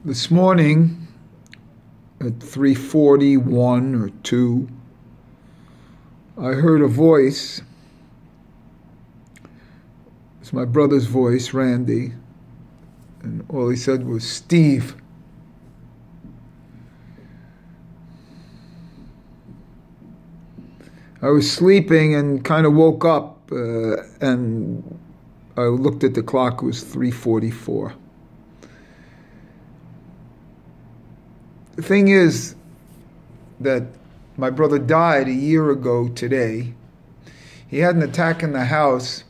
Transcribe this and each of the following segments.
This morning at 3:41 or 2, I heard a voice. It's my brother's voice, Randy, and all he said was, "Steve." I was sleeping and kind of woke up, and I looked at the clock. It was 3:44. The thing is that my brother died a year ago today. He had an attack in the house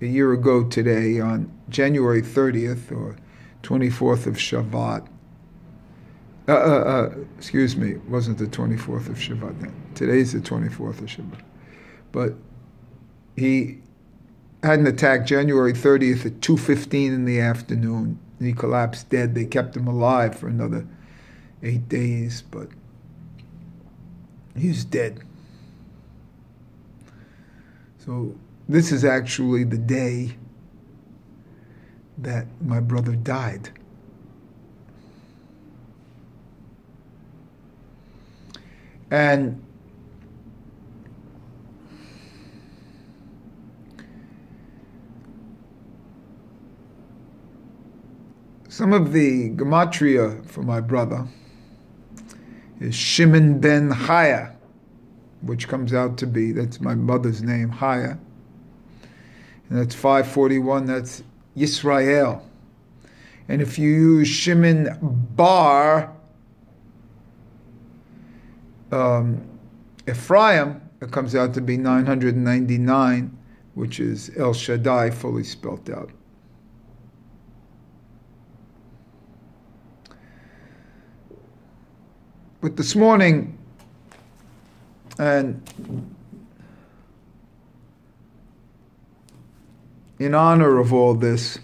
a year ago today on January 30th or 24th of Shabbat. Excuse me, it wasn't the 24th of Shabbat then. Today's the 24th of Shabbat. But he had an attack January 30th at 2:15 in the afternoon. And he collapsed dead. They kept him alive for another 8 days, but he's dead. So this is actually the day that my brother died. And some of the gematria for my brother is Shimon ben Chaya, which comes out to be, that's my mother's name, Chaya. And that's 541, that's Yisrael. And if you use Shimon bar Ephraim, it comes out to be 999, which is El Shaddai fully spelt out. But this morning, and in honor of all this,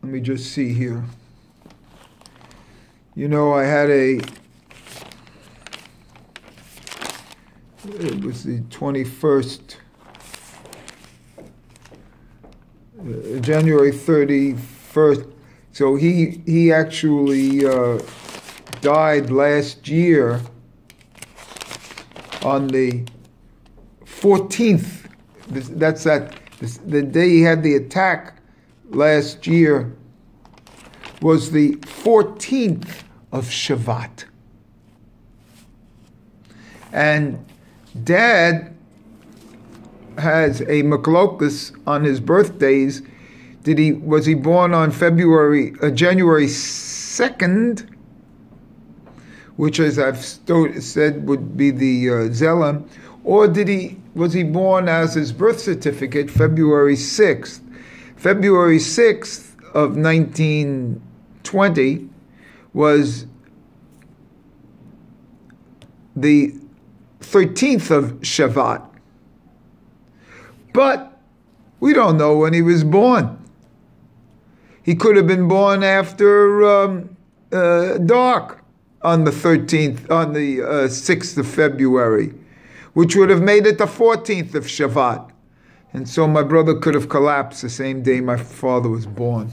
let me just see here. You know, I had it was the 21st, January 31st. So he actually died last year on the 14th. The day he had the attack last year was the 14th of Shavat. And Dad has a machlokus on his birthdays. Was he born on January 2nd, which, as I've said, would be the Zelem, or was he born as his birth certificate, February 6th? February 6th of 1920 was the 13th of Shavat. But we don't know when he was born. He could have been born after dark on the 13th, on the 6th of February, which would have made it the 14th of Shavat. And so my brother could have collapsed the same day my father was born.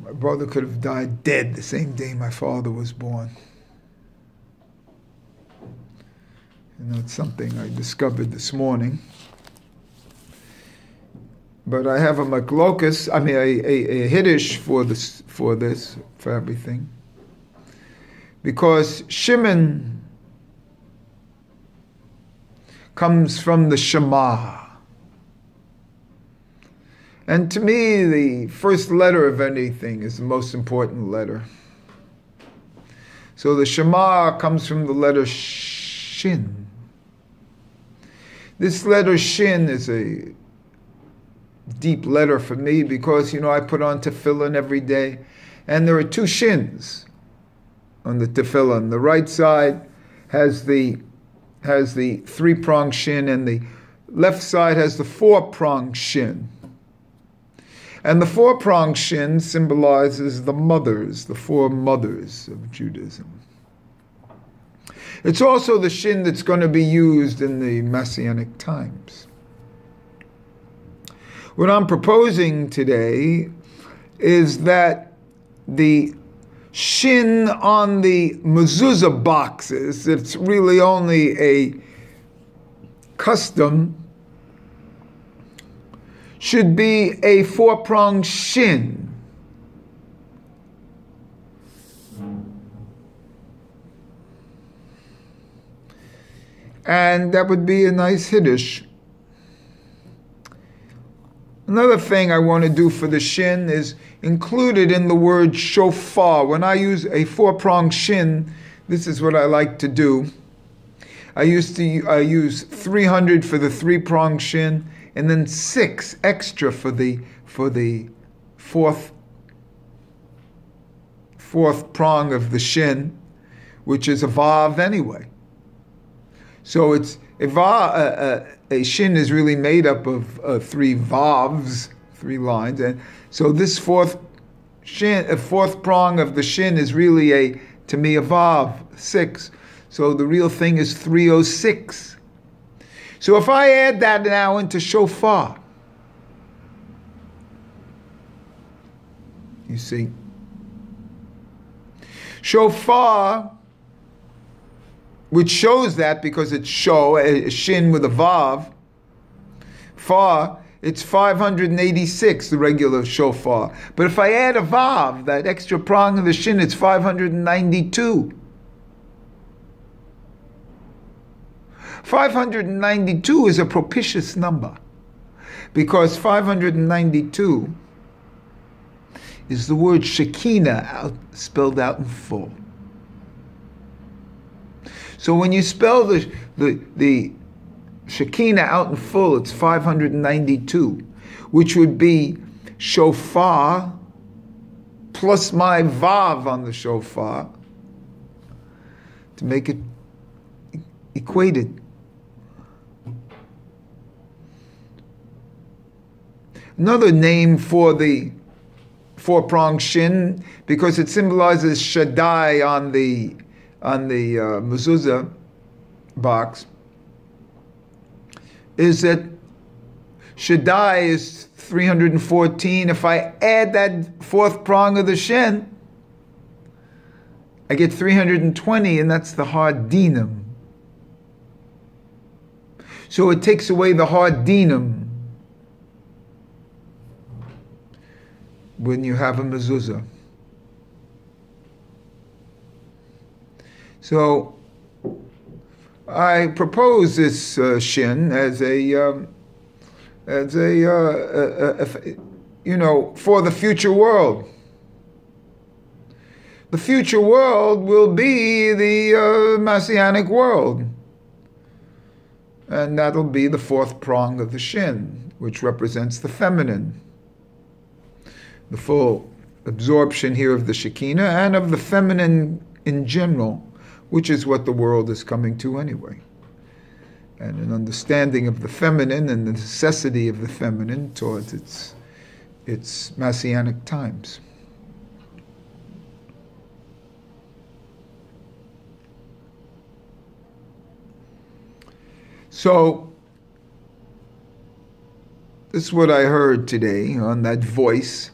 My brother could have died dead the same day my father was born. And that's something I discovered this morning. But I have a machlokus, I mean a hiddush for everything. Because Shimon comes from the Shema. And to me, the first letter of anything is the most important letter. So the Shema comes from the letter Shin. This letter Shin is a deep letter for me because, you know, I put on tefillin every day, and there are two shins on the tefillin. The right side has the three-pronged shin, and the left side has the four-pronged shin. And the four-pronged shin symbolizes the four mothers of Judaism. It's also the shin that's going to be used in the Messianic times. What I'm proposing today is that the shin on the mezuzah boxes, it's really only a custom, should be a 4-pronged shin. And that would be a nice Hiddush. Another thing I want to do for the shin is included in the word shofar. When I use a 4-pronged shin, this is what I like to do. I use 300 for the 3-pronged shin, and then 6 extra for the fourth prong of the shin, which is a vav anyway. So it's a shin is really made up of 3 vavs, 3 lines, and so this fourth prong of the shin is really to me a vav, 6. So the real thing is 306. So if I add that now into shofar, you see, shofar, which shows that because it's a shin with a vav, far, it's 586, the regular shofar. But if I add a vav, that extra prong of the shin, it's 592. 592 is a propitious number because 592 is the word Shekinah spelled out in full. So when you spell the Shekinah out in full, it's 592, which would be shofar plus my vav on the shofar to make it equated. Another name for the 4-pronged shin, because it symbolizes Shaddai on the mezuzah box, is that Shaddai is 314. If I add that 4th prong of the shin, I get 320, and that's the hard dinam. So it takes away the hard dinam when you have a mezuzah. So I propose this shin as for the future world. The future world will be the Messianic world. And that'll be the 4th prong of the shin, which represents the feminine. The full absorption here of the Shekinah and of the feminine in general, which is what the world is coming to anyway. And an understanding of the feminine and the necessity of the feminine towards its Messianic times. So, this is what I heard today on that voice.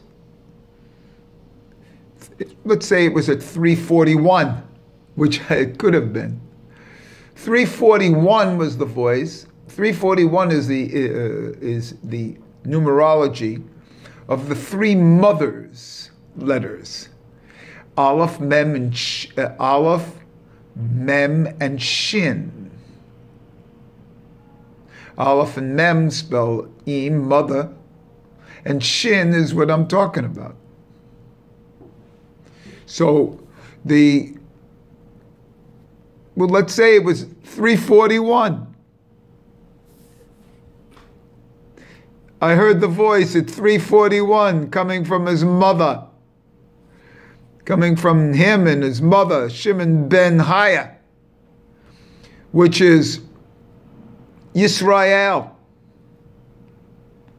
Let's say it was at 341, which it could have been. 341 was the voice. 341 is the numerology of the 3 mothers letters. Aleph, Mem, and Shin. Aleph and Mem spell Im, mother, and Shin is what I'm talking about. So let's say it was 341. I heard the voice at 341 coming from his mother, coming from him and his mother, Shimon ben Chaya, which is Yisrael.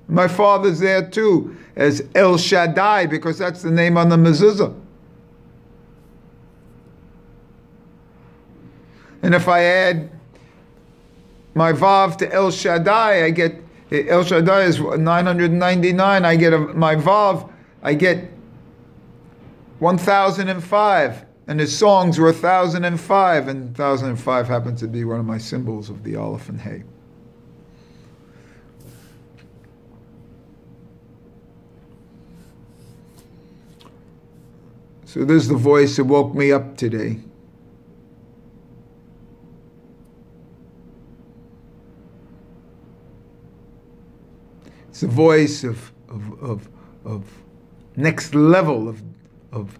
My father's there too, as El Shaddai, because that's the name on the mezuzah. And if I add my Vav to El Shaddai, I get, El Shaddai is 999, I get my Vav, I get 1005. And his songs were 1005, and 1005 happens to be one of my symbols of the Aleph and Hey. So this is the voice that woke me up today. It's the voice of next level of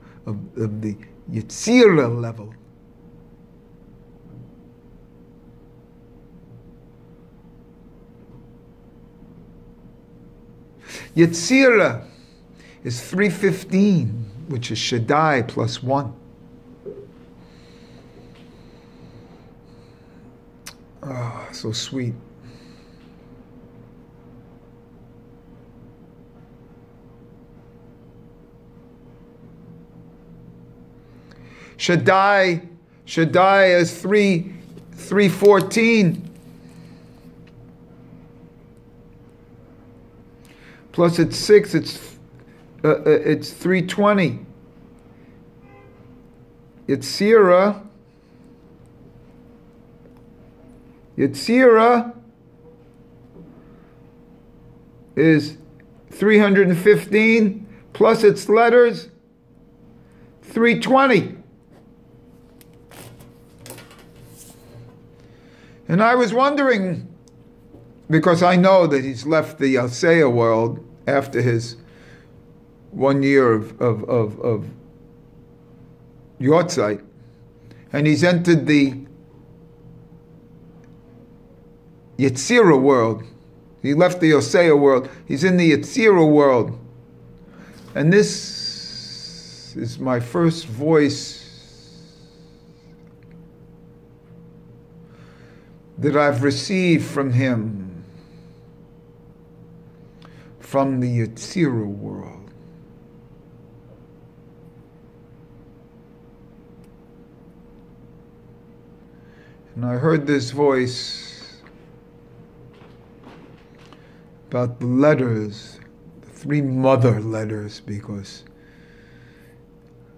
the Yetzirah level. Yetzirah is 315, which is Shaddai plus 1. Ah, so sweet. Shaddai is 314. Plus it's 6, it's 320. Yetzirah is 315 plus its letters 320. And I was wondering, because I know that he's left the Yetzirah world after his 1 year of Yortzeit, and he's entered the Yetzirah world. He left the Yetzirah world. He's in the Yetzirah world. And this is my first voice that I've received from him, from the Yetzirah world. And I heard this voice about the letters, the 3 mother letters, because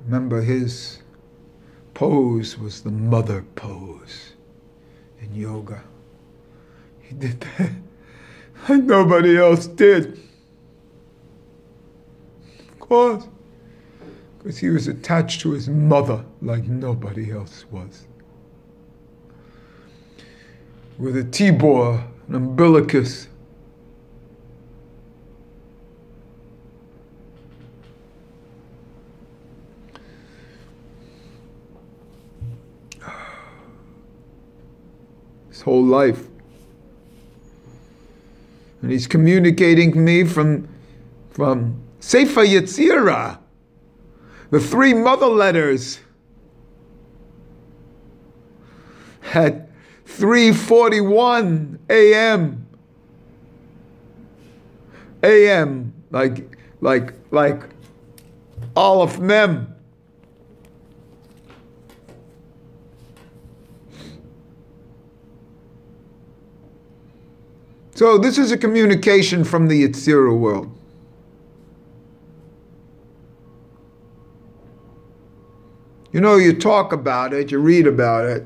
remember his pose was the mother pose in yoga. He did that like nobody else did. Of course. Because he was attached to his mother like nobody else was. With a tibor, an umbilicus. His whole life. And he's communicating to me from Sefer Yetzirah, the 3 mother letters, at 3:41 a.m. A.M. like Aleph Mem. So this is a communication from the Yetzirah world. You know, you talk about it, you read about it,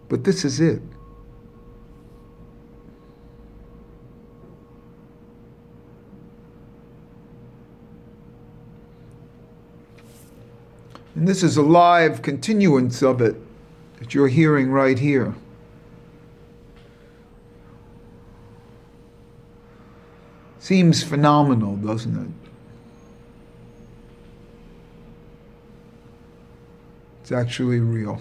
but this is it. And this is a live continuance of it that you're hearing right here. Seems phenomenal, doesn't it? It's actually real.